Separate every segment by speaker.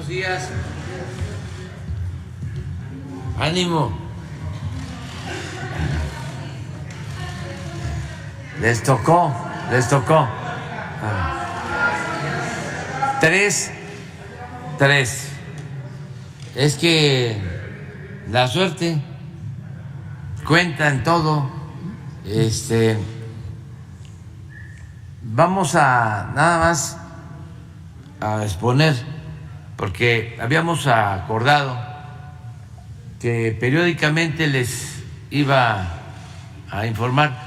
Speaker 1: buenos días. Ánimo. Les tocó. Tres. Es que la suerte cuenta en todo. Vamos a nada más a exponer, porque habíamos acordado que periódicamente les iba a informar,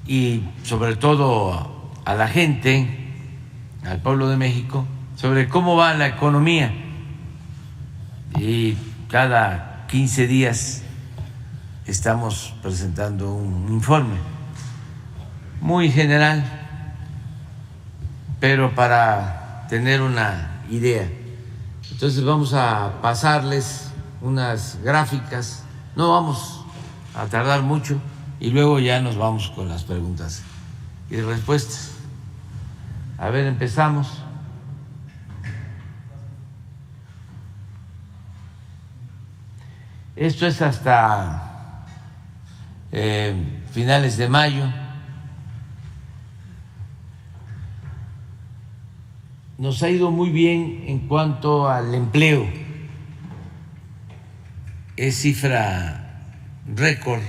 Speaker 1: y sobre todo a la gente, al pueblo de México, sobre cómo va la economía. Y cada 15 días estamos presentando un informe muy general, pero para tener una idea. Entonces vamos a pasarles unas gráficas, no vamos a tardar mucho, y luego ya nos vamos con las preguntas y respuestas. A ver, empezamos. Esto es hasta finales de mayo. Nos ha ido muy bien en cuanto al empleo. Es cifra récord.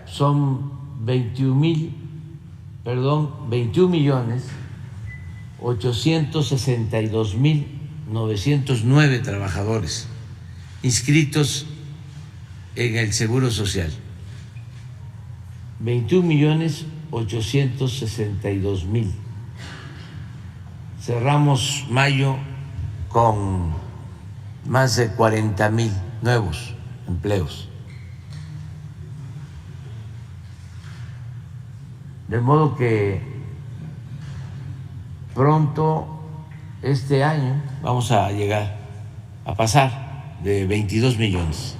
Speaker 1: Son 21.862.909 trabajadores inscritos en el Seguro Social. 21.862.000. Cerramos mayo con más de 40.000 nuevos empleos. De modo que pronto, este año, vamos a llegar a pasar de 22 millones.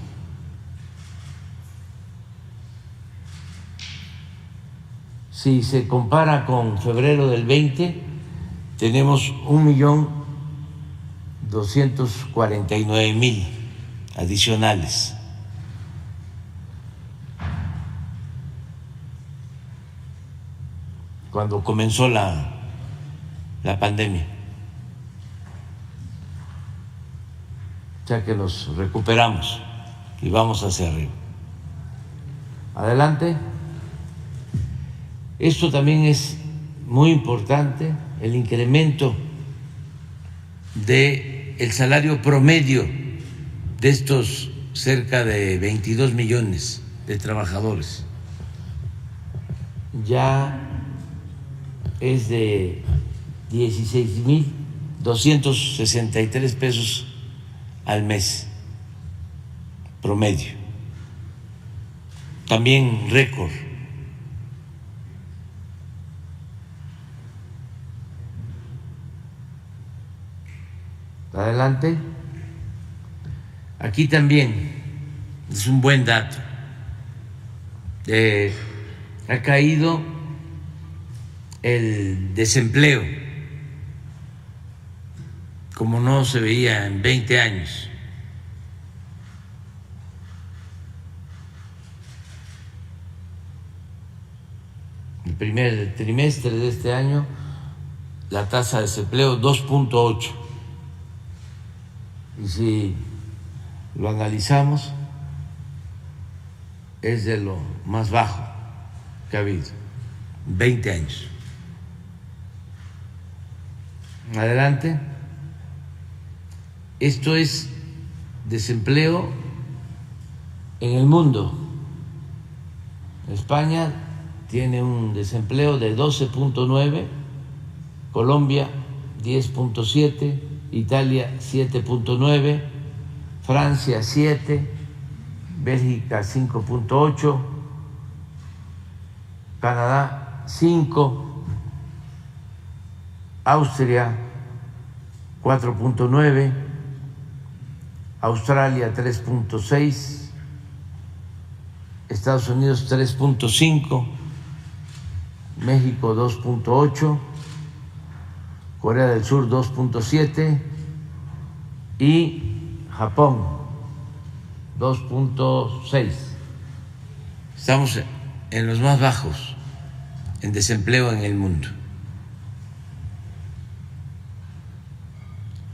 Speaker 1: Si se compara con febrero del 20, tenemos 1.249.000 adicionales. Cuando comenzó la pandemia. O sea que nos recuperamos y vamos hacia arriba. Adelante. Esto también es muy importante, el incremento del salario promedio de estos cerca de 22 millones de trabajadores. Ya es de 16.263 pesos al mes promedio. También récord. Adelante. Aquí también es un buen dato. Ha caído el desempleo como no se veía en 20 años. El primer trimestre de este año, la tasa de desempleo 2.8. Y si lo analizamos, es de lo más bajo que ha habido en 20 años. Adelante. Esto es desempleo en el mundo. España tiene un desempleo de 12.9, Colombia 10.7, Italia 7.9, Francia 7, Bélgica 5.8, Canadá 5, Austria 4.9, Australia 3.6, Estados Unidos 3.5, México 2.8, Corea del Sur 2.7 y Japón 2.6. Estamos en los más bajos en desempleo en el mundo.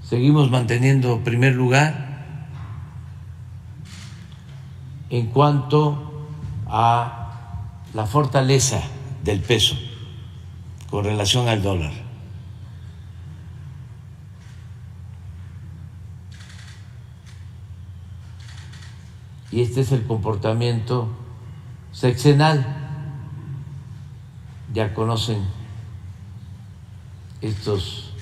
Speaker 1: Seguimos manteniendo primer lugar en cuanto a la fortaleza del peso con relación al dólar. Y este es el comportamiento sexenal. Ya conocen estos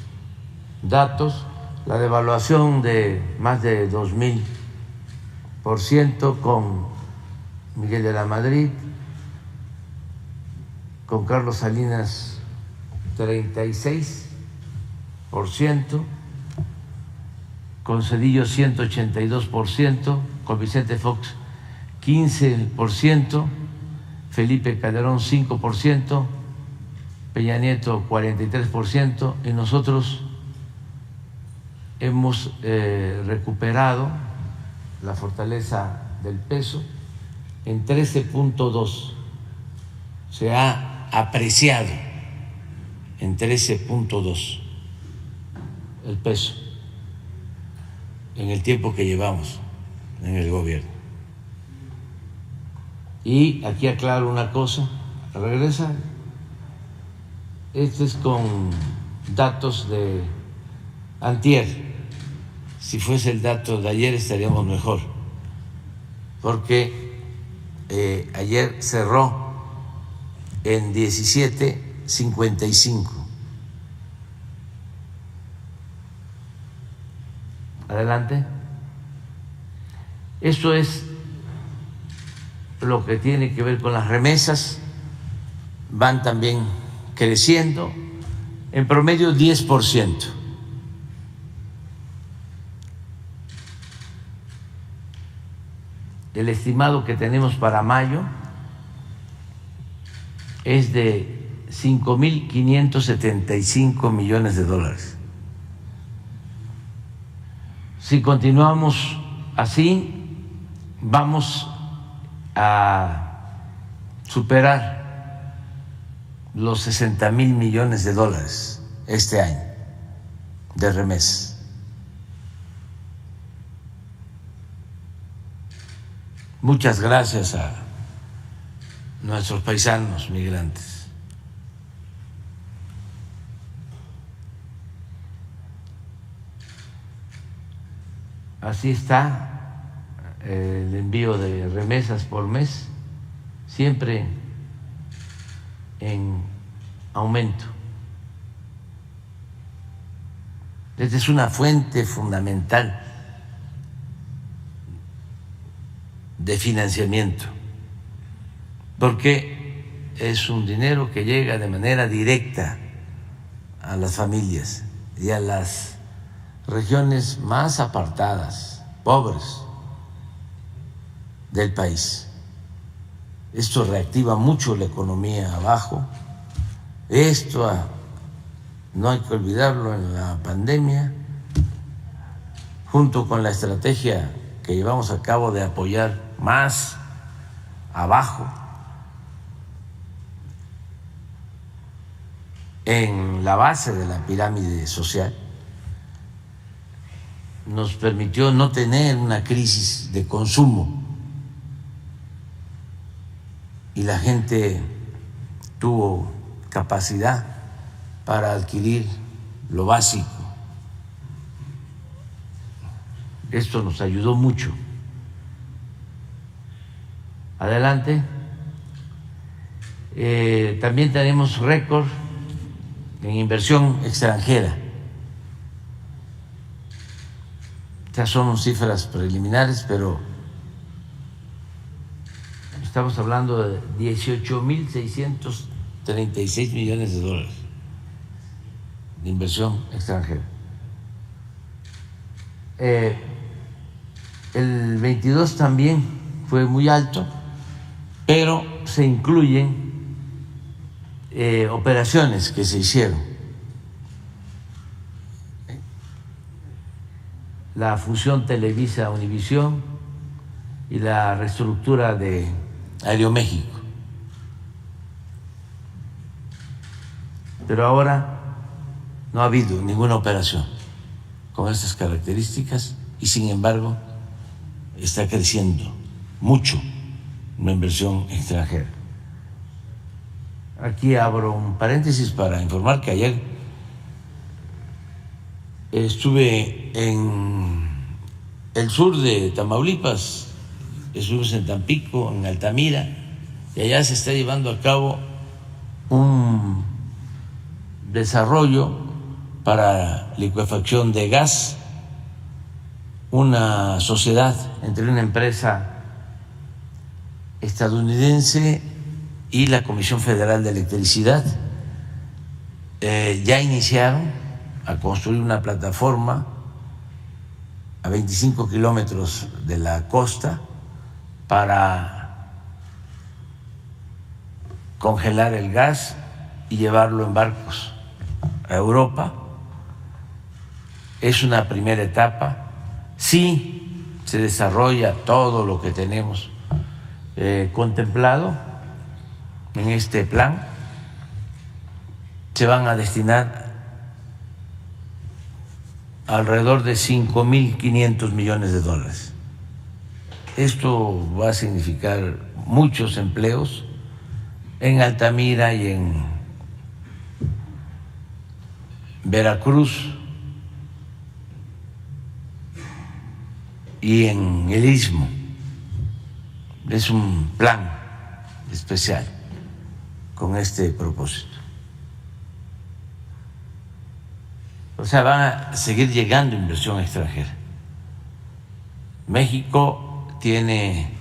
Speaker 1: datos. La devaluación de más de 2000% con Miguel de la Madrid, con Carlos Salinas 36%, con Zedillo 182%, con Vicente Fox 15%, Felipe Calderón 5%, Peña Nieto 43%, y nosotros hemos recuperado la fortaleza del peso en 13.2. Se ha apreciado en 13.2 el peso en el tiempo que llevamos en el gobierno. Y aquí aclaro una cosa, regresa, este es con datos de antier. Si fuese el dato de ayer estaríamos mejor, porque ayer cerró en 17.55. Adelante. Eso es lo que tiene que ver con las remesas. Van también creciendo, en promedio 10%. El estimado que tenemos para mayo es de 5.575 millones de dólares. Si continuamos así, vamos a superar los 60.000 millones de dólares este año de remesas. Muchas gracias a nuestros paisanos migrantes. Así está el envío de remesas por mes, siempre en aumento. Esta es una fuente fundamental de financiamiento, porque es un dinero que llega de manera directa a las familias y a las regiones más apartadas, pobres del país. Esto reactiva mucho la economía abajo. Esto no hay que olvidarlo en la pandemia, junto con la estrategia que llevamos a cabo de apoyar más abajo en la base de la pirámide social, nos permitió no tener una crisis de consumo y la gente tuvo capacidad para adquirir lo básico. Esto nos ayudó mucho. Adelante. También tenemos récord en inversión extranjera. Estas son cifras preliminares, pero estamos hablando de 18.636 millones de dólares de inversión extranjera. El 22 también fue muy alto, pero se incluyen operaciones que se hicieron la fusión Televisa-Univisión y la reestructura de Aeroméxico. Pero ahora no ha habido ninguna operación con estas características y sin embargo está creciendo mucho la inversión extranjera. Aquí abro un paréntesis para informar que ayer estuve en el sur de Tamaulipas, estuvimos en Tampico, en Altamira, y allá se está llevando a cabo un desarrollo para licuefacción de gas, una sociedad entre una empresa estadounidense y la Comisión Federal de Electricidad. Ya iniciaron a construir una plataforma a 25 kilómetros de la costa para congelar el gas y llevarlo en barcos a Europa. Es una primera etapa. Sí se desarrolla todo lo que tenemos contemplado en este plan. Se van a destinar alrededor de 5.500 millones de dólares. Esto va a significar muchos empleos en Altamira y en Veracruz y en el Istmo. Es un plan especial con este propósito. O sea, van a seguir llegando inversión extranjera. México tiene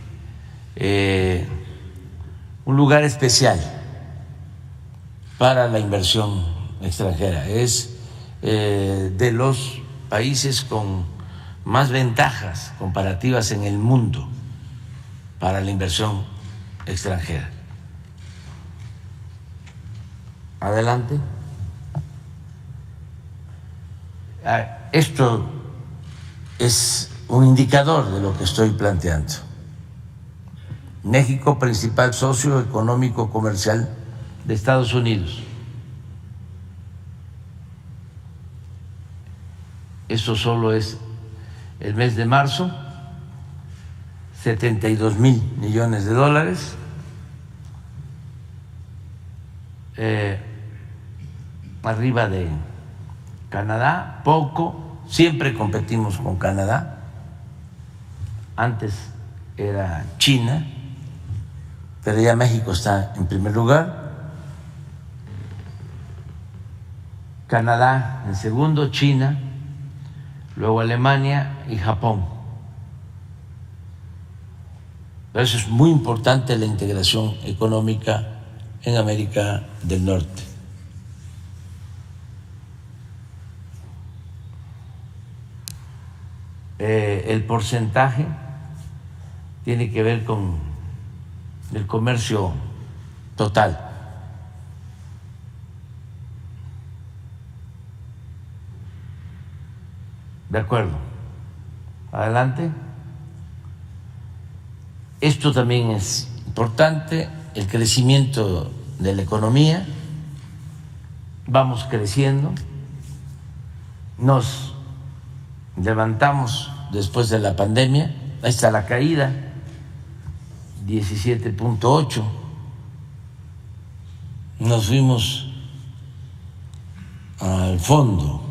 Speaker 1: un lugar especial para la inversión extranjera. Es de los países con más ventajas comparativas en el mundo para la inversión extranjera. Adelante. Esto es un indicador de lo que estoy planteando. México, principal socio económico comercial de Estados Unidos. Eso solo es el mes de marzo, 72,000 millones de dólares. Arriba de Canadá, poco, siempre competimos con Canadá. Antes era China, pero ya México está en primer lugar. Canadá en segundo, China, luego Alemania y Japón. Por eso es muy importante la integración económica en América del Norte. El porcentaje tiene que ver con el comercio total. De acuerdo. Adelante. Esto también es importante, el crecimiento de la economía. Vamos creciendo. Nos levantamos después de la pandemia. Ahí está la caída, 17.8. Nos fuimos al fondo.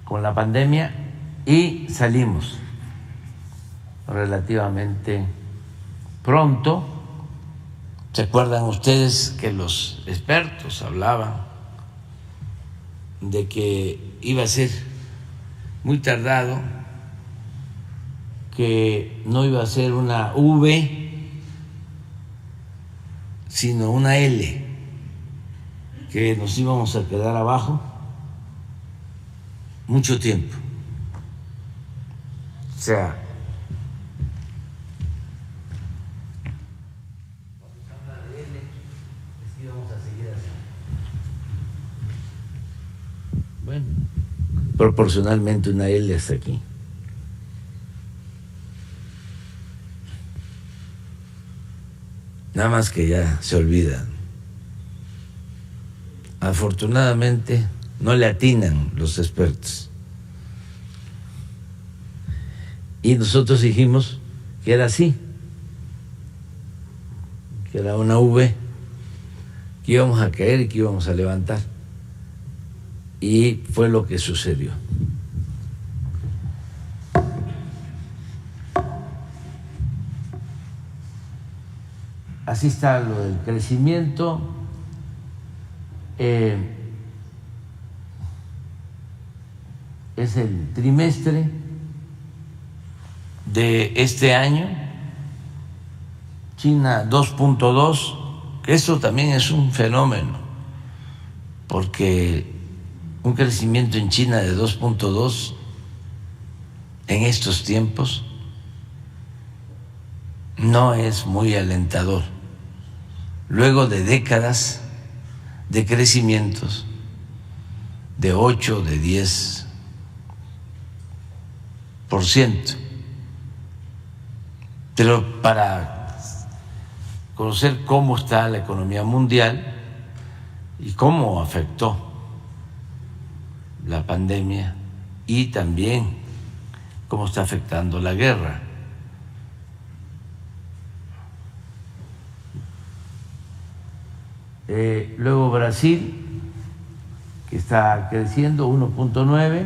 Speaker 1: Con la pandemia y salimos relativamente pronto. ¿Se acuerdan ustedes que los expertos hablaban de que iba a ser muy tardado, que no iba a ser una V, sino una L, que nos íbamos a quedar abajo mucho tiempo? O sea, bueno, proporcionalmente una L hasta aquí. Nada más que ya se olvidan. Afortunadamente no le atinan los expertos. Y nosotros dijimos que era así, que era una V, que íbamos a caer y que íbamos a levantar. Y fue lo que sucedió. Así está lo del crecimiento. Es el trimestre de este año, China 2.2, que eso también es un fenómeno, porque un crecimiento en China de 2.2 en estos tiempos no es muy alentador, luego de décadas de crecimientos de 8, de 10%. Pero para conocer cómo está la economía mundial y cómo afectó la pandemia y también cómo está afectando la guerra. Luego Brasil, que está creciendo 1.9,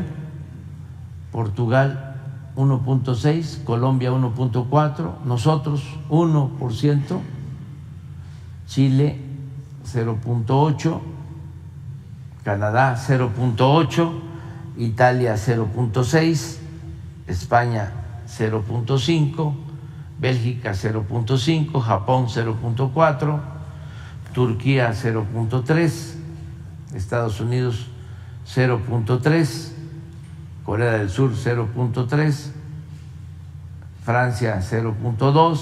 Speaker 1: Portugal 1.6, Colombia 1.4, nosotros 1%, Chile 0.8, Canadá 0.8, Italia 0.6, España 0.5, Bélgica 0.5, Japón 0.4, Turquía 0.3, Estados Unidos 0.3, Corea del Sur 0.3, Francia 0.2,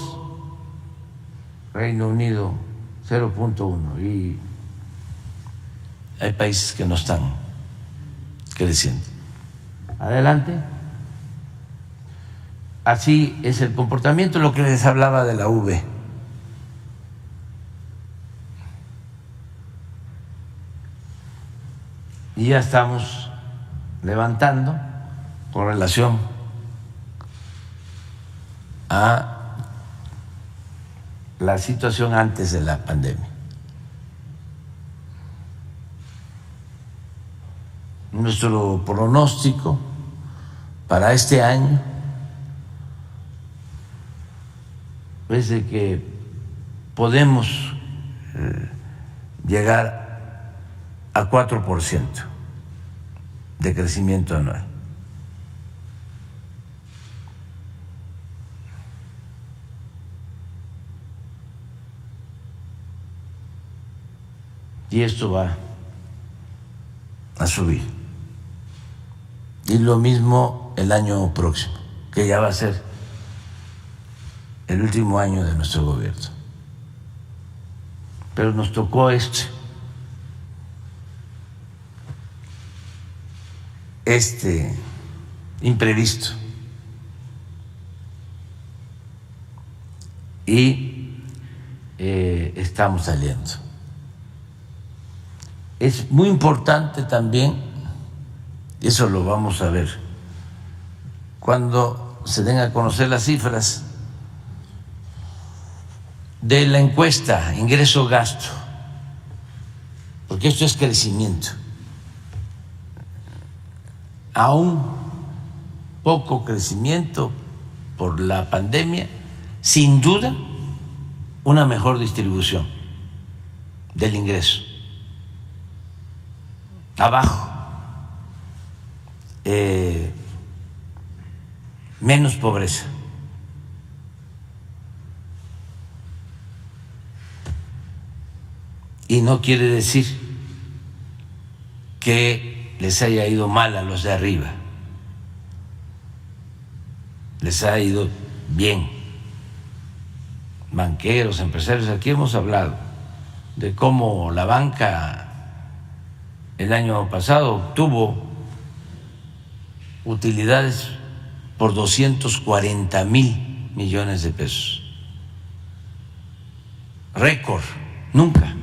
Speaker 1: Reino Unido 0.1, y hay países que no están creciendo. Adelante. Así es el comportamiento, lo que les hablaba de la V. Y ya estamos levantando con relación a la situación antes de la pandemia. Nuestro pronóstico para este año es de que podemos llegar a 4% de crecimiento anual. Y esto va a subir. Y lo mismo el año próximo, que ya va a ser el último año de nuestro gobierno. Pero nos tocó este imprevisto, y estamos saliendo. Es muy importante también, eso lo vamos a ver cuando se den a conocer las cifras de la encuesta ingreso-gasto, porque esto es crecimiento. Aún poco crecimiento por la pandemia, sin duda una mejor distribución del ingreso. Abajo, menos pobreza. Y no quiere decir que les haya ido mal a los de arriba, les ha ido bien. Banqueros, empresarios, aquí hemos hablado de cómo la banca el año pasado obtuvo utilidades por 240,000 millones de pesos. Récord, nunca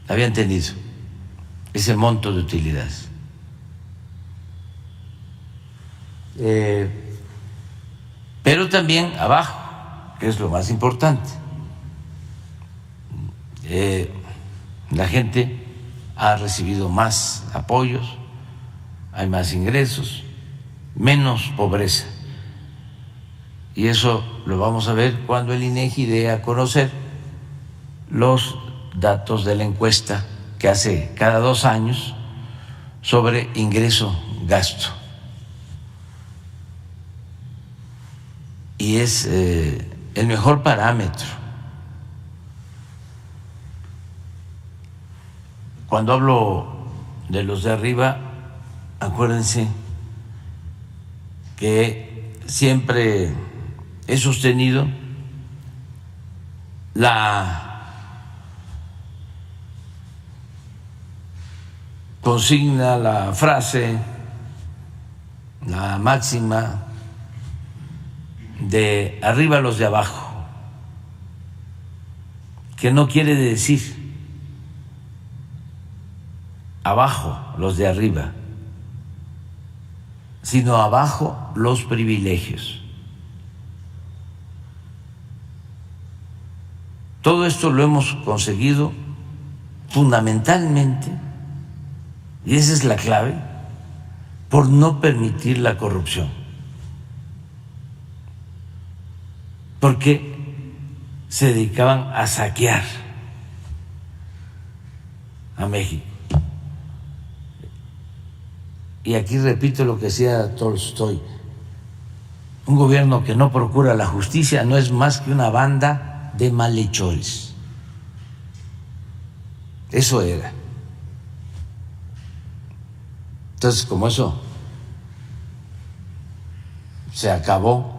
Speaker 1: habían tenido ese monto de utilidades. Pero también abajo, que es lo más importante, la gente ha recibido más apoyos, hay más ingresos, menos pobreza. Y eso lo vamos a ver cuando el INEGI dé a conocer los datos de la encuesta que hace cada 2 años sobre ingreso-gasto. Y es el mejor parámetro. Cuando hablo de los de arriba, acuérdense que siempre he sostenido la consigna, la frase, la máxima de arriba los de abajo, que no quiere decir abajo los de arriba, sino abajo los privilegios. Todo esto lo hemos conseguido fundamentalmente, y esa es la clave, por no permitir la corrupción. Porque se dedicaban a saquear a México. Y aquí repito lo que decía Tolstoy: un gobierno que no procura la justicia no es más que una banda de malhechores. Eso era. Entonces, como eso se acabó,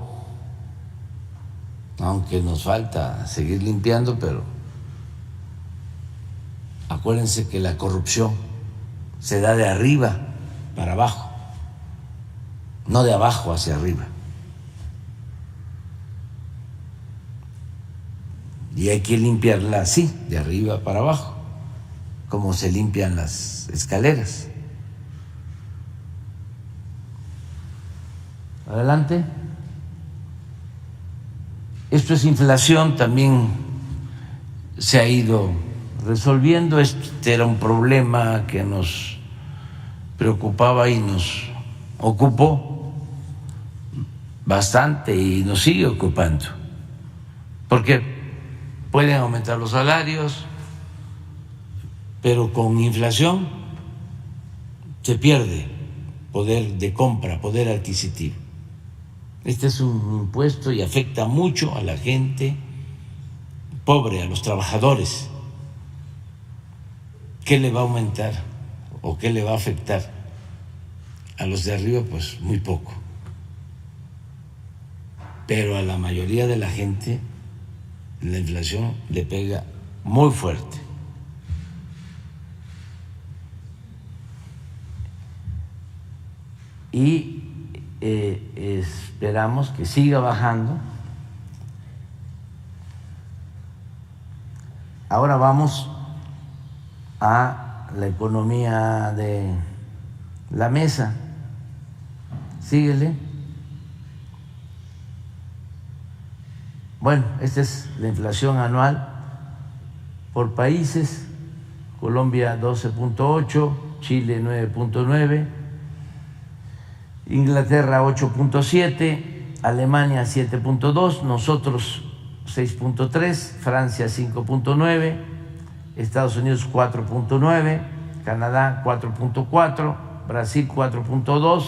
Speaker 1: aunque nos falta seguir limpiando, pero acuérdense que la corrupción se da de arriba para abajo, no de abajo hacia arriba. Y hay que limpiarla así, de arriba para abajo, como se limpian las escaleras. Adelante. Esto es inflación, también se ha ido resolviendo. Este era un problema que nos preocupaba y nos ocupó bastante y nos sigue ocupando, porque pueden aumentar los salarios, pero con inflación se pierde poder de compra, poder adquisitivo. Este es un impuesto y afecta mucho a la gente pobre, a los trabajadores. ¿Qué le va a aumentar o qué le va a afectar? A los de arriba, pues muy poco. Pero a la mayoría de la gente la inflación le pega muy fuerte. Y esperamos que siga bajando. Ahora vamos a la economía de la mesa. Síguele. Bueno, esta es la inflación anual por países. Colombia 12.8, Chile 9.9, Inglaterra 8.7, Alemania 7.2, nosotros 6.3, Francia 5.9, Estados Unidos 4.9, Canadá 4.4, Brasil 4.2,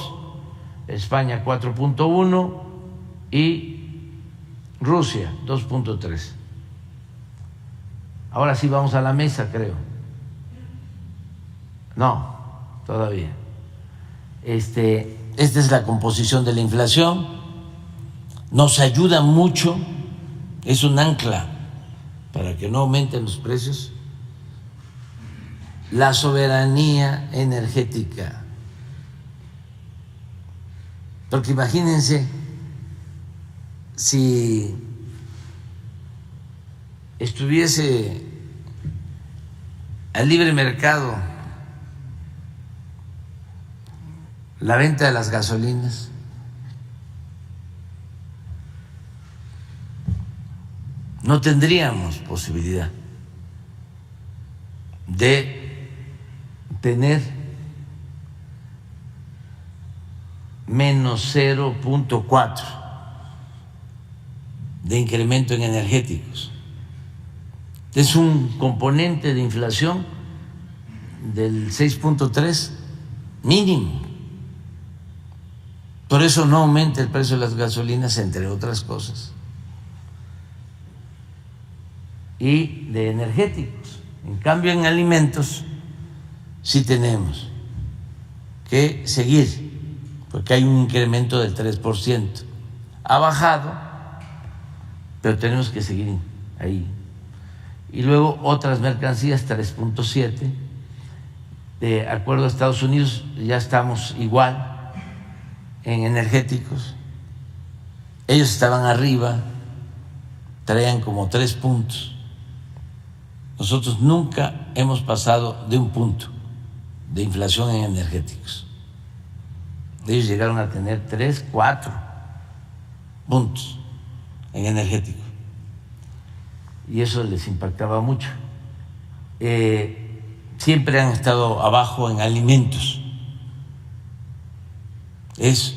Speaker 1: España 4.1 y Rusia 2.3. Ahora sí vamos a la mesa, creo. No, todavía. Esta es la composición de la inflación. Nos ayuda mucho, es un ancla para que no aumenten los precios, la soberanía energética. Porque imagínense si estuviese al libre mercado la venta de las gasolinas, no tendríamos posibilidad de tener menos 0.4 de incremento en energéticos. Es un componente de inflación del 6.3 mínimo. Por eso no aumenta el precio de las gasolinas, entre otras cosas. Y de energéticos. En cambio, en alimentos sí tenemos que seguir, porque hay un incremento del 3%. Ha bajado, pero tenemos que seguir ahí. Y luego otras mercancías, 3.7. De acuerdo a Estados Unidos, ya estamos igual en energéticos. Ellos estaban arriba, traían como 3 puntos. Nosotros nunca hemos pasado de 1 punto de inflación en energéticos. Ellos llegaron a tener 3, 4 puntos en energéticos. Y eso les impactaba mucho. Siempre han estado abajo en alimentos. Es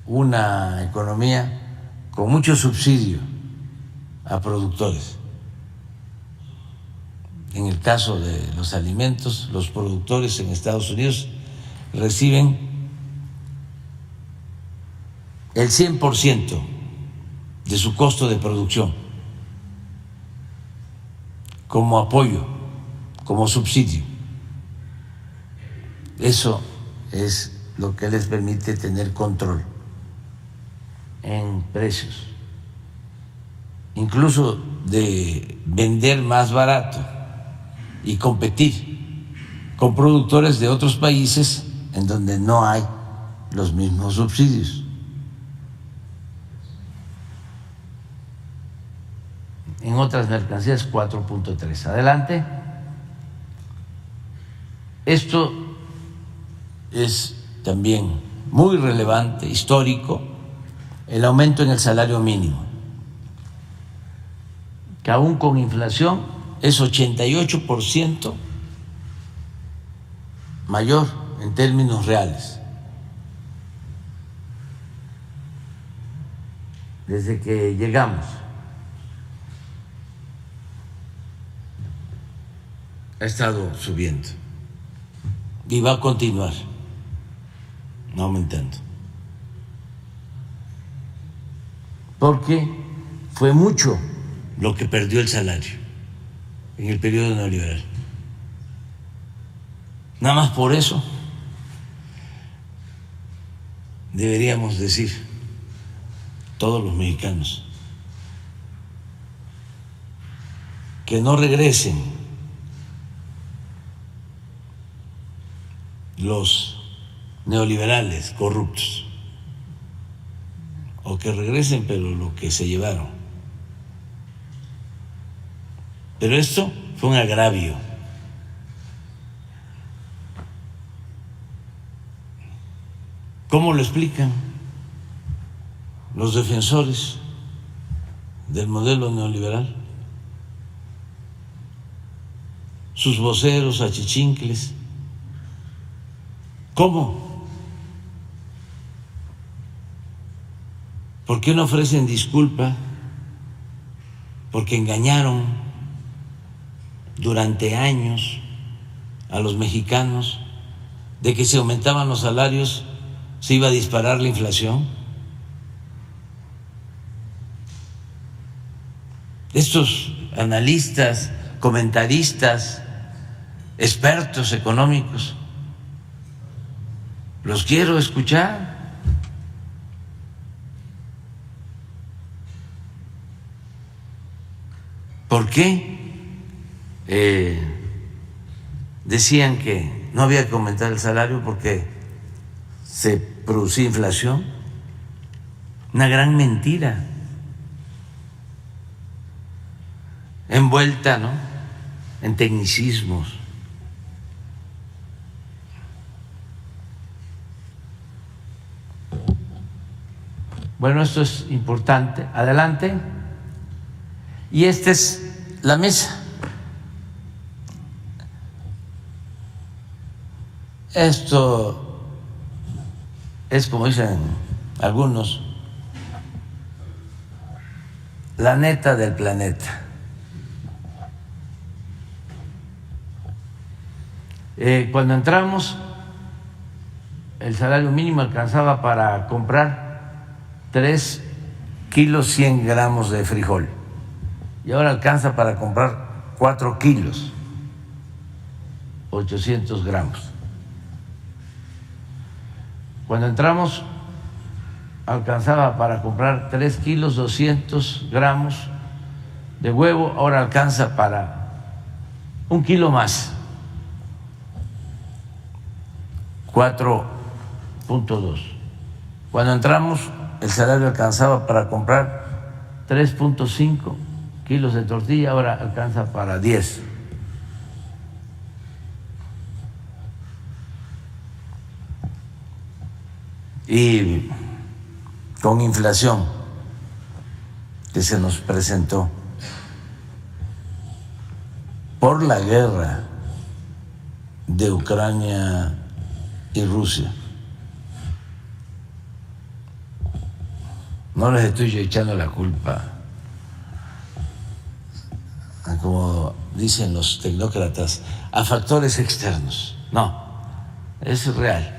Speaker 1: una economía con mucho subsidio a productores. En el caso de los alimentos, los productores en Estados Unidos reciben el 100% de su costo de producción como apoyo, como subsidio. Eso es lo que les permite tener control en precios, incluso de vender más barato y competir con productores de otros países en donde no hay los mismos subsidios. En otras mercancías 4.3. Adelante. Esto es también muy relevante, histórico, el aumento en el salario mínimo, que aún con inflación es 88% mayor en términos reales. Desde que llegamos ha estado subiendo y va a continuar aumentando, porque fue mucho lo que perdió el salario en el periodo neoliberal. Nada más por eso deberíamos decir todos los mexicanos que no regresen los neoliberales corruptos, o que regresen pero lo que se llevaron. Pero esto fue un agravio. ¿Cómo lo explican los defensores del modelo neoliberal? Sus voceros achichincles. ¿Cómo? ¿Por qué no ofrecen disculpa? Porque engañaron durante años a los mexicanos de que si aumentaban los salarios se iba a disparar la inflación. Estos analistas, comentaristas, expertos económicos, los quiero escuchar. ¿Por qué decían que no había que aumentar el salario? Porque se producía inflación. Una gran mentira, envuelta, ¿no?, en tecnicismos. Bueno, esto es importante. Adelante. Y esta es la mesa. Esto es, como dicen algunos, la neta del planeta. Cuando entramos, el salario mínimo alcanzaba para comprar 3 kilos 100 gramos de frijol y ahora alcanza para comprar 4 kilos 800 gramos. Cuando entramos alcanzaba para comprar 3 kilos 200 gramos de huevo, ahora alcanza para 1 kilo más, 4.2. Cuando entramos, el salario alcanzaba para comprar 3.5 kilos de tortilla, ahora alcanza para 10. Y con inflación que se nos presentó por la guerra de Ucrania y Rusia. No les estoy yo echando la culpa, como dicen los tecnócratas, a factores externos. No, es real.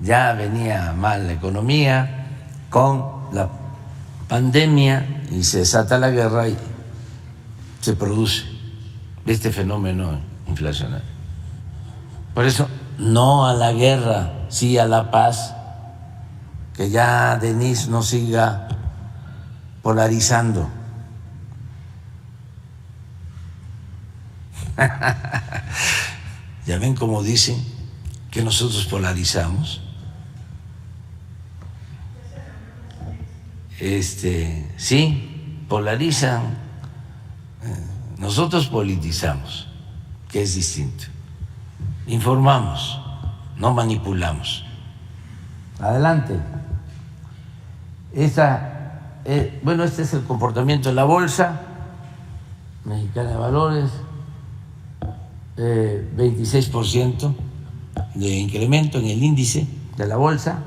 Speaker 1: Ya venía mal la economía con la pandemia y se desata la guerra y se produce este fenómeno inflacionario. Por eso, no a la guerra, sí a la paz. Que ya Denise no siga polarizando. Ya ven cómo dicen que nosotros polarizamos. Sí, polarizan. Nosotros politizamos, que es distinto. Informamos, no manipulamos. Adelante. Bueno, este es el comportamiento de la Bolsa Mexicana de Valores, 26% de incremento en el índice de la bolsa.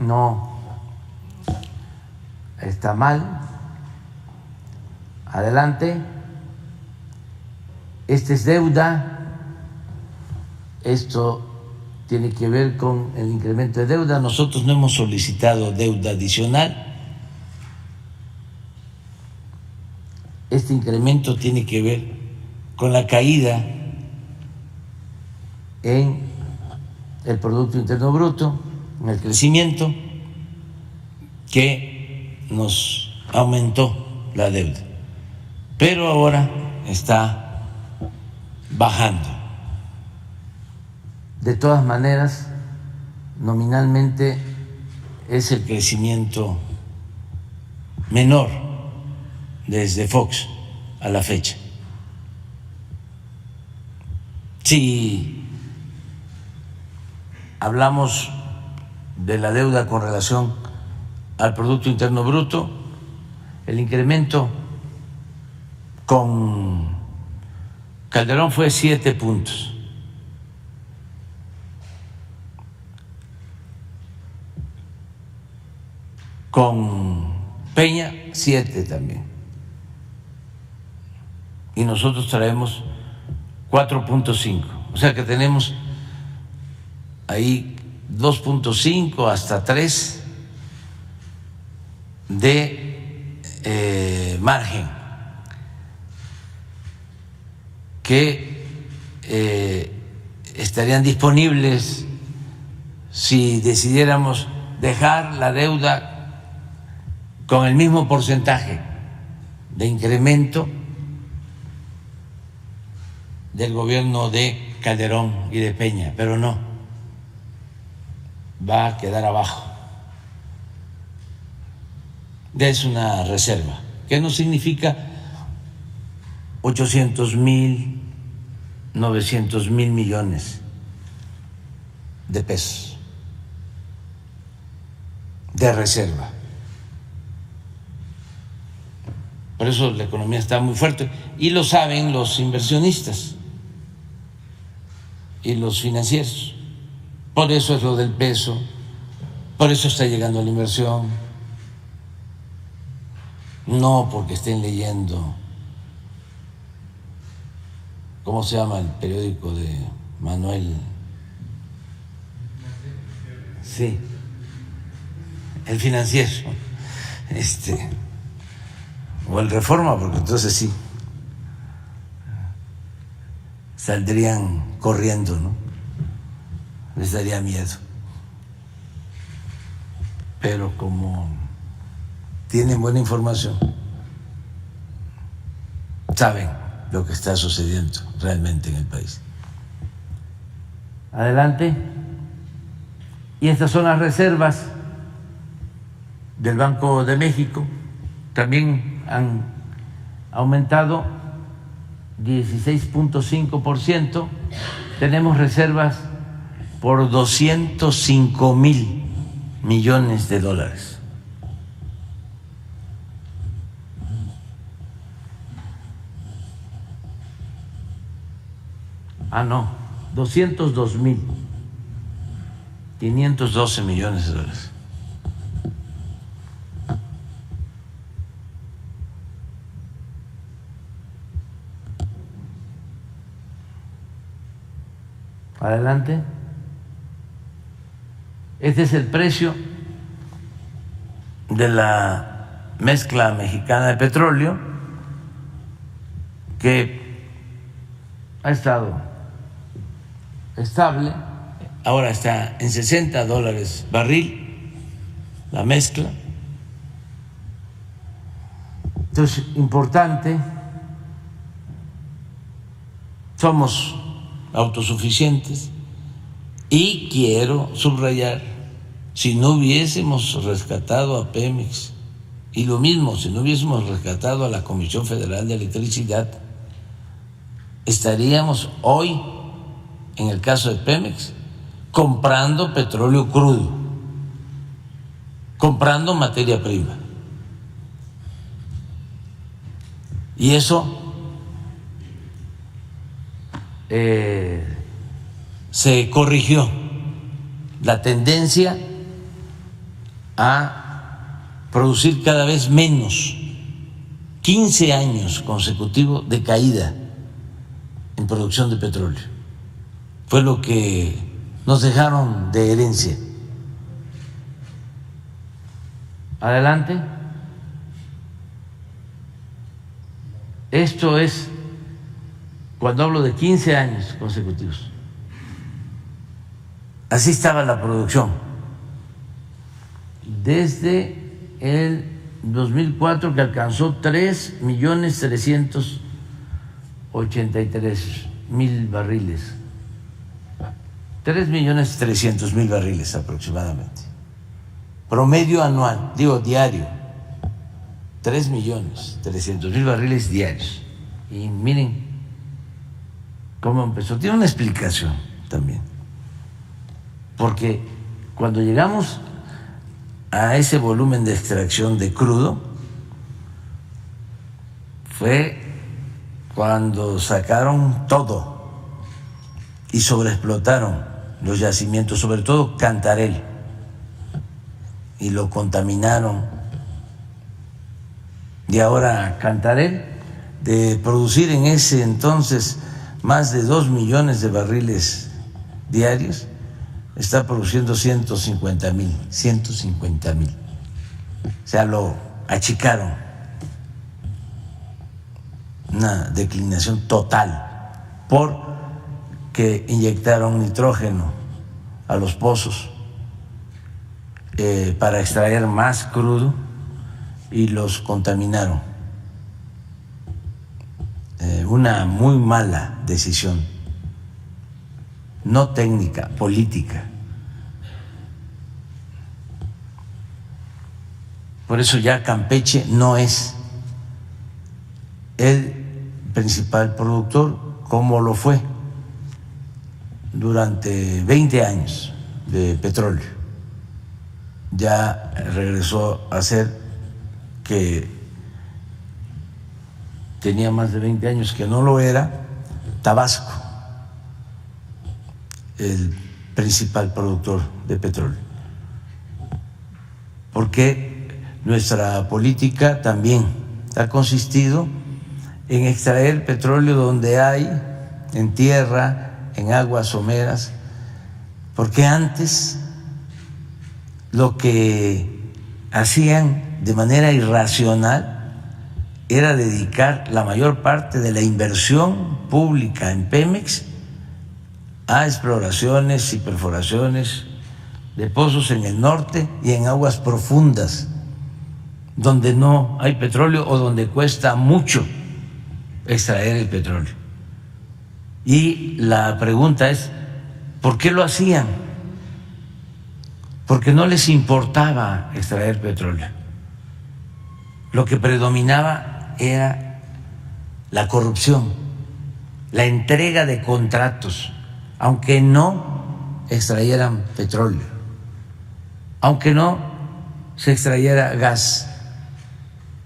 Speaker 1: No está mal. Adelante. Este es deuda. Esto tiene que ver con el incremento de deuda. Nosotros no hemos solicitado deuda adicional. Este incremento tiene que ver con la caída en el Producto Interno Bruto, en el crecimiento, que nos aumentó la deuda. Pero ahora está bajando. De todas maneras, nominalmente es el crecimiento menor desde Fox a la fecha. Si hablamos de la deuda con relación al Producto Interno Bruto, el incremento con Calderón fue 7 puntos. Con Peña 7 también. Y nosotros traemos 4.5. O sea que tenemos ahí 2.5 hasta 3 de margen que estarían disponibles si decidiéramos dejar la deuda con el mismo porcentaje de incremento del gobierno de Calderón y de Peña, pero no, va a quedar abajo. Es una reserva, que no significa 800,000, 900,000 millones de pesos de reserva. Por eso la economía está muy fuerte y lo saben los inversionistas y los financieros. Por eso es lo del peso, por eso está llegando la inversión, no porque estén leyendo, ¿cómo se llama el periódico de Manuel? Sí, el Financiero, o el Reforma, porque entonces sí saldrían corriendo, ¿no? Les daría miedo. Pero como tienen buena información, saben lo que está sucediendo realmente en el país. Adelante. Y estas son las reservas del Banco de México. También han aumentado 16.5%. Tenemos reservas por 205,000 millones de dólares. No, 202,512 millones de dólares. Adelante. Este es el precio de la mezcla mexicana de petróleo, que ha estado estable, ahora está en $60 barril la mezcla. Entonces, importante, somos autosuficientes y quiero subrayar, si no hubiésemos rescatado a Pemex y lo mismo, si no hubiésemos rescatado a la Comisión Federal de Electricidad, estaríamos hoy, en el caso de Pemex, comprando petróleo crudo, comprando materia prima. Y eso se corrigió, la tendencia a producir cada vez menos, 15 años consecutivos de caída en producción de petróleo. Fue lo que nos dejaron de herencia. Adelante. Esto es cuando hablo de 15 años consecutivos. Así estaba la producción desde el 2004, que alcanzó 3.383.000 barriles. 3.300.000 barriles aproximadamente. Promedio anual, diario, 3.300.000 barriles diarios. Y miren cómo empezó. Tiene una explicación también, porque cuando llegamos a ese volumen de extracción de crudo fue cuando sacaron todo y sobreexplotaron los yacimientos, sobre todo Cantarell, y lo contaminaron. Y ahora Cantarell, de producir en ese entonces más de 2 millones de barriles diarios, está produciendo 150,000. O sea, lo achicaron. Una declinación total porque inyectaron nitrógeno a los pozos para extraer más crudo y los contaminaron. Una muy mala decisión no técnica, política. Por eso ya Campeche no es el principal productor como lo fue durante 20 años de petróleo. Ya regresó a ser, que tenía más de 20 años que no lo era, Tabasco, el principal productor de petróleo. Porque nuestra política también ha consistido en extraer petróleo donde hay, en tierra, en aguas someras, porque antes lo que hacían de manera irracional era dedicar la mayor parte de la inversión pública en Pemex a exploraciones y perforaciones de pozos en el norte y en aguas profundas, donde no hay petróleo o donde cuesta mucho extraer el petróleo. Y la pregunta es, ¿por qué lo hacían? Porque no les importaba extraer petróleo. Lo que predominaba era la corrupción, la entrega de contratos, aunque no extrayeran petróleo, aunque no se extrayera gas.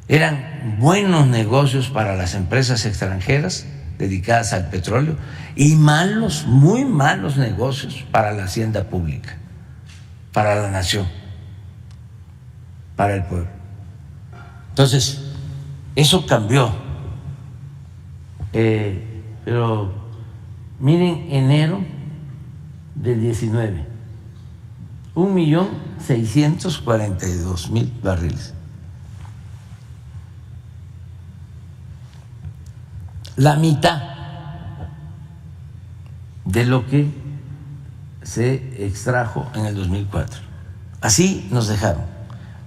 Speaker 1: Eran buenos negocios para las empresas extranjeras dedicadas al petróleo y malos, muy malos negocios para la hacienda pública, para la nación, para el pueblo. Entonces, eso cambió. Pero miren, enero del 19, 1.642.000 barriles. La mitad de lo que se extrajo en el 2004. Así nos dejaron.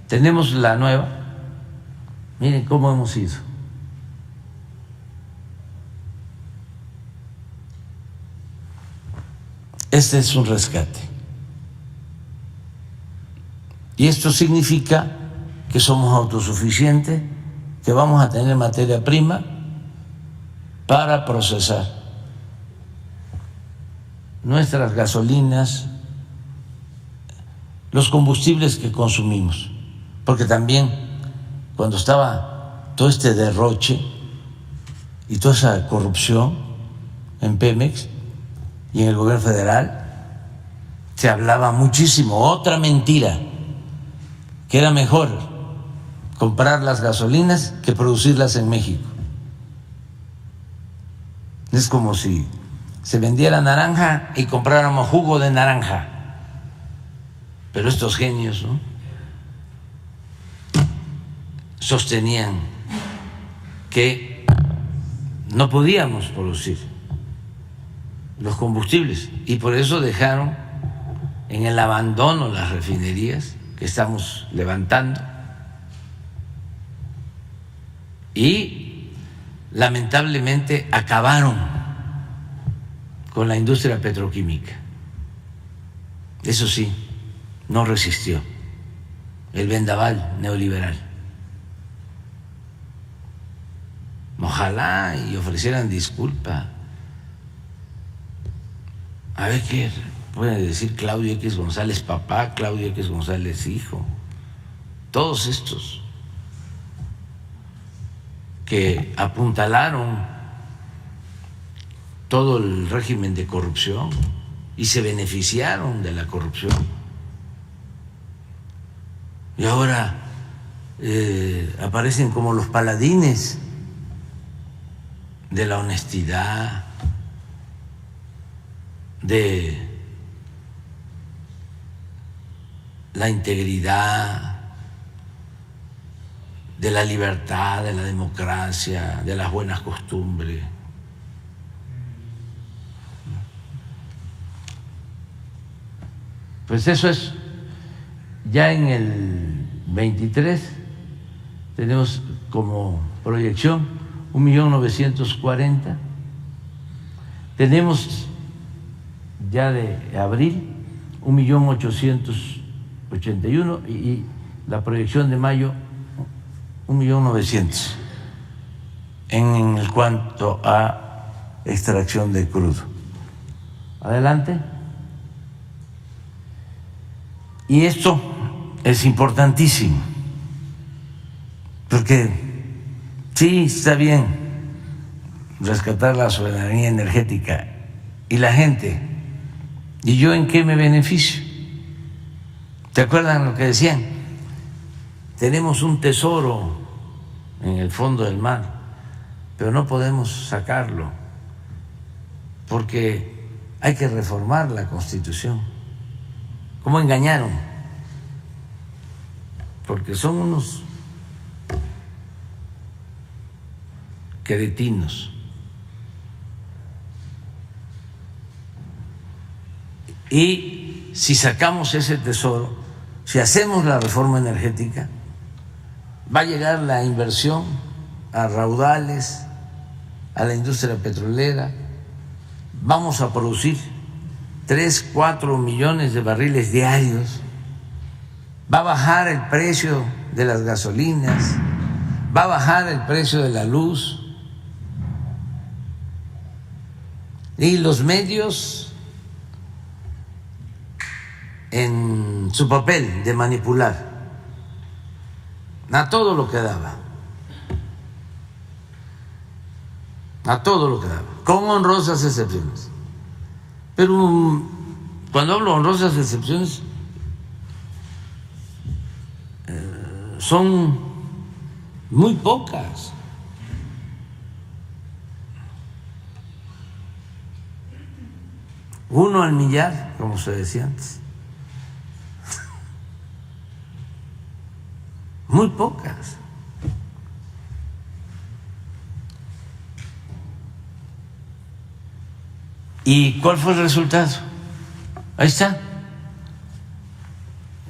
Speaker 1: Tenemos la nueva. Miren cómo hemos ido. Este es un rescate. Y esto significa que somos autosuficientes, que vamos a tener materia prima para procesar nuestras gasolinas, los combustibles que consumimos, porque también cuando estaba todo este derroche y toda esa corrupción en Pemex y en el gobierno federal, se hablaba muchísimo, otra mentira, que era mejor comprar las gasolinas que producirlas en México. Es como si se vendiera naranja y compráramos jugo de naranja. Pero estos genios, ¿no?, sostenían que no podíamos producir los combustibles y por eso dejaron en el abandono las refinerías que estamos levantando y lamentablemente acabaron con la industria petroquímica. Eso sí, no resistió el vendaval neoliberal. Ojalá y ofrecieran disculpa. A ver qué puede decir Claudio X González papá, Claudio X González hijo, todos estos que apuntalaron todo el régimen de corrupción y se beneficiaron de la corrupción. Y ahora aparecen como los paladines de la honestidad, de la integridad, de la libertad, de la democracia, de las buenas costumbres. Pues eso es, ya en el 23 tenemos como proyección 1.940.000. Tenemos ya de abril, 1.881.000 y la proyección de mayo 1.900.000 en cuanto a extracción de crudo. Adelante. Y esto es importantísimo, porque sí está bien rescatar la soberanía energética y la gente. ¿Y yo en qué me beneficio? ¿Te acuerdan lo que decían? Tenemos un tesoro en el fondo del mar, pero no podemos sacarlo porque hay que reformar la Constitución. ¿Cómo engañaron? Porque son unos cretinos. Y si sacamos ese tesoro, si hacemos la reforma energética, va a llegar la inversión a raudales, a la industria petrolera, vamos a producir 3, 4 millones de barriles diarios, va a bajar el precio de las gasolinas, va a bajar el precio de la luz, y los medios en su papel de manipular a todo lo que daba, a todo lo que daba, con honrosas excepciones. Pero cuando hablo de honrosas excepciones, son muy pocas. Uno al millar, como se decía antes. Muy pocas. ¿Y cuál fue el resultado? Ahí está.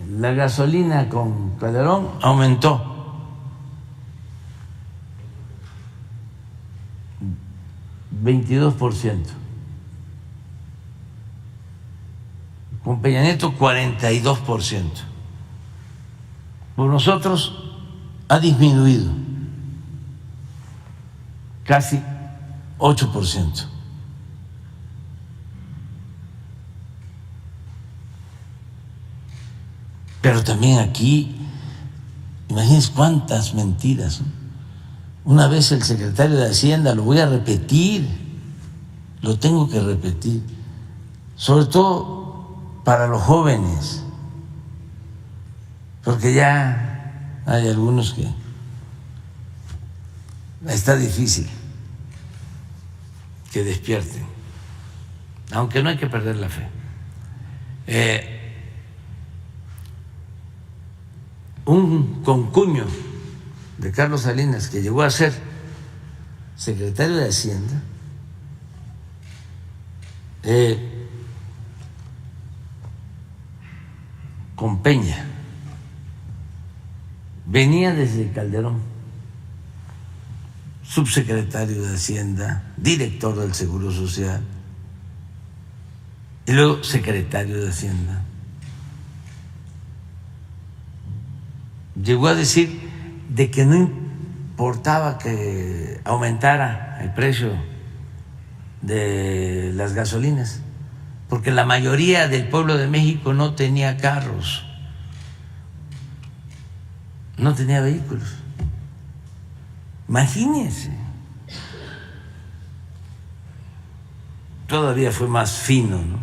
Speaker 1: La gasolina con Calderón aumentó 22%. Con Peña Nieto 42%. Por nosotros ha disminuido casi 8%. Pero también aquí, imagínense cuántas mentiras, ¿no? Una vez el secretario de Hacienda, lo voy a repetir, lo tengo que repetir, sobre todo para los jóvenes, porque ya hay algunos que está difícil que despierten, aunque no hay que perder la fe. Un concuño de Carlos Salinas, que llegó a ser secretario de Hacienda, con Peña, venía desde Calderón, subsecretario de Hacienda, director del Seguro Social y luego secretario de Hacienda. Llegó a decir de que no importaba que aumentara el precio de las gasolinas, porque la mayoría del pueblo de México no tenía carros, no tenía vehículos. Imagínense. Todavía fue más fino, ¿no?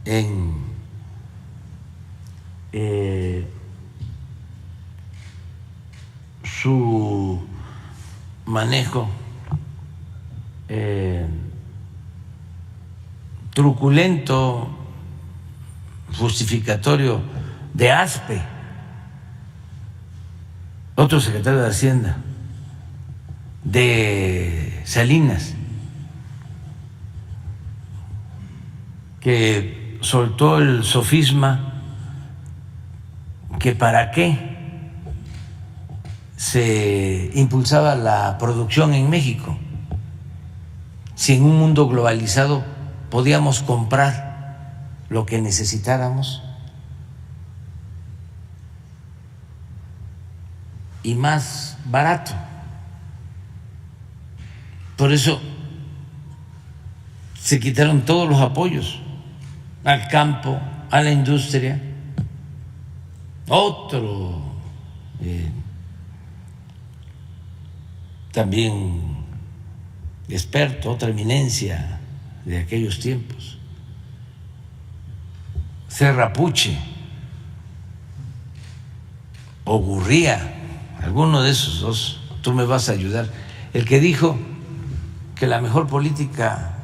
Speaker 1: En su manejo truculento, justificatorio de ASPE, otro secretario de Hacienda, de Salinas, que soltó el sofisma que para qué se impulsaba la producción en México, si en un mundo globalizado podíamos comprar lo que necesitáramos y más barato. Por eso se quitaron todos los apoyos al campo, a la industria. Otro también experto, otra eminencia de aquellos tiempos, Serra Puche o Gurría, alguno de esos dos, tú me vas a ayudar, el que dijo que la mejor política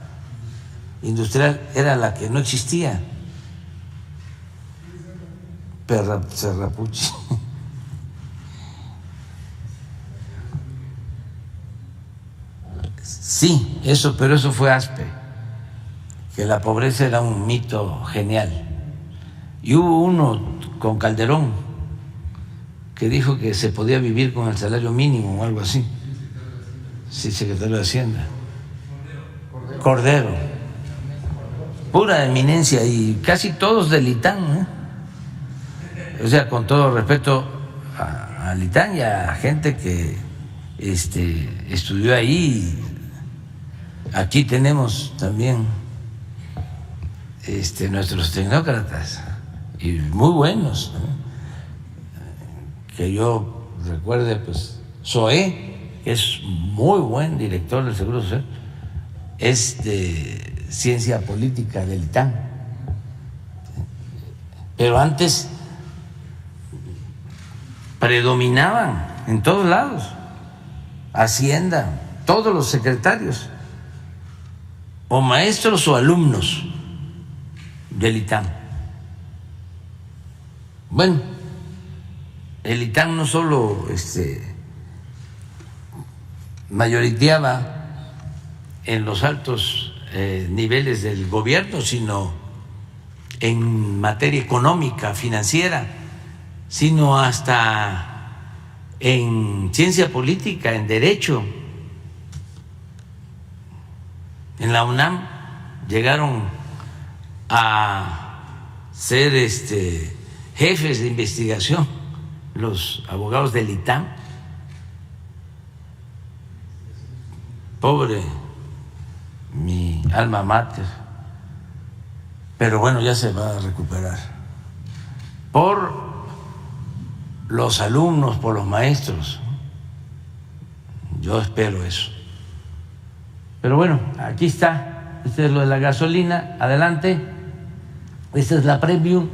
Speaker 1: industrial era la que no existía. Serra Puche. Sí, eso, pero eso fue Aspe, que la pobreza era un mito genial. Y hubo uno con Calderón que dijo que se podía vivir con el salario mínimo o algo así. Sí, secretario de Hacienda. Cordero. Pura eminencia y casi todos del ITAM, ¿eh? O sea, con todo respeto al ITAM y a gente que estudió ahí. Aquí tenemos también nuestros tecnócratas y muy buenos, ¿no? Que yo recuerde, pues Zoé, que es muy buen director del Seguro Social, es de ciencia política del ITAM. Pero antes predominaban en todos lados, Hacienda, todos los secretarios, o maestros o alumnos del ITAM. Bueno, el ITAM no solo mayoriteaba en los altos niveles del gobierno, sino en materia económica, financiera, sino hasta en ciencia política, en derecho. En la UNAM llegaron a ser jefes de investigación los abogados del ITAM. Pobre mi alma mater, pero bueno, ya se va a recuperar por los alumnos, por los maestros. Yo espero eso. Pero bueno, aquí está, este es lo de la gasolina, adelante, esta es la premium,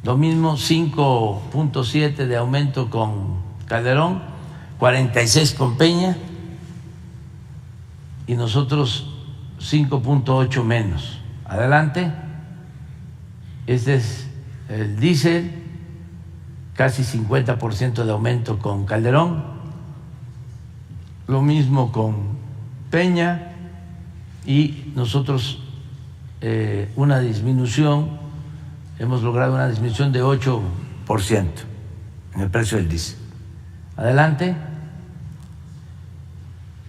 Speaker 1: lo mismo, 5.7 de aumento con Calderón, 46 con Peña y nosotros 5.8 menos. Adelante, este es el diésel, casi 50% de aumento con Calderón. Lo mismo con Peña y nosotros una disminución, hemos logrado una disminución de 8% en el precio del diésel. Adelante.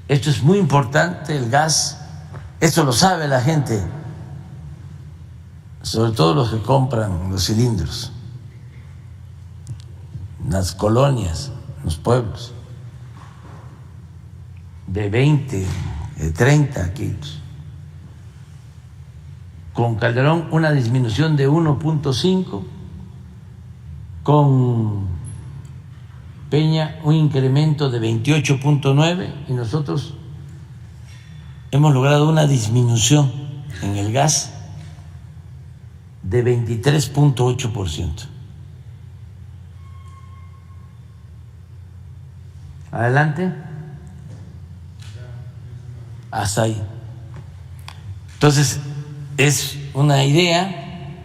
Speaker 1: Esto es muy importante, el gas, esto lo sabe la gente, sobre todo los que compran los cilindros, las colonias, los pueblos, de 20, de 30 kilos. Con Calderón una disminución de 1.5, con Peña un incremento de 28.9 y nosotros hemos logrado una disminución en el gas de 23.8%. Adelante. Hasta ahí. Entonces, es una idea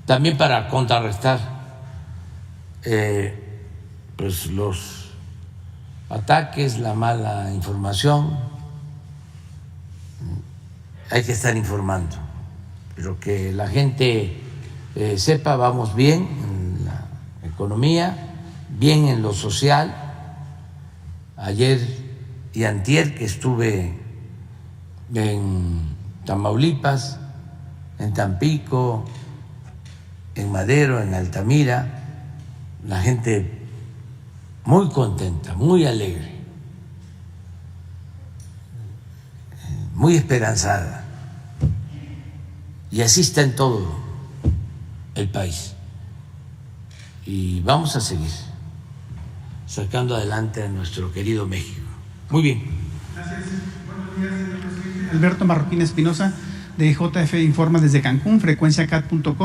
Speaker 1: también para contrarrestar pues los ataques, la mala información. Hay que estar informando, pero que la gente sepa, vamos bien en la economía, bien en lo social. Ayer y antier que estuve en Tamaulipas, en Tampico, en Madero, en Altamira, la gente muy contenta, muy alegre, muy esperanzada. Y así está en todo el país. Y vamos a seguir sacando adelante a nuestro querido México. Muy bien.
Speaker 2: Gracias. Buenos días, señor presidente. Alberto Marroquín Espinosa, de JF Informa desde Cancún, frecuenciacat.com.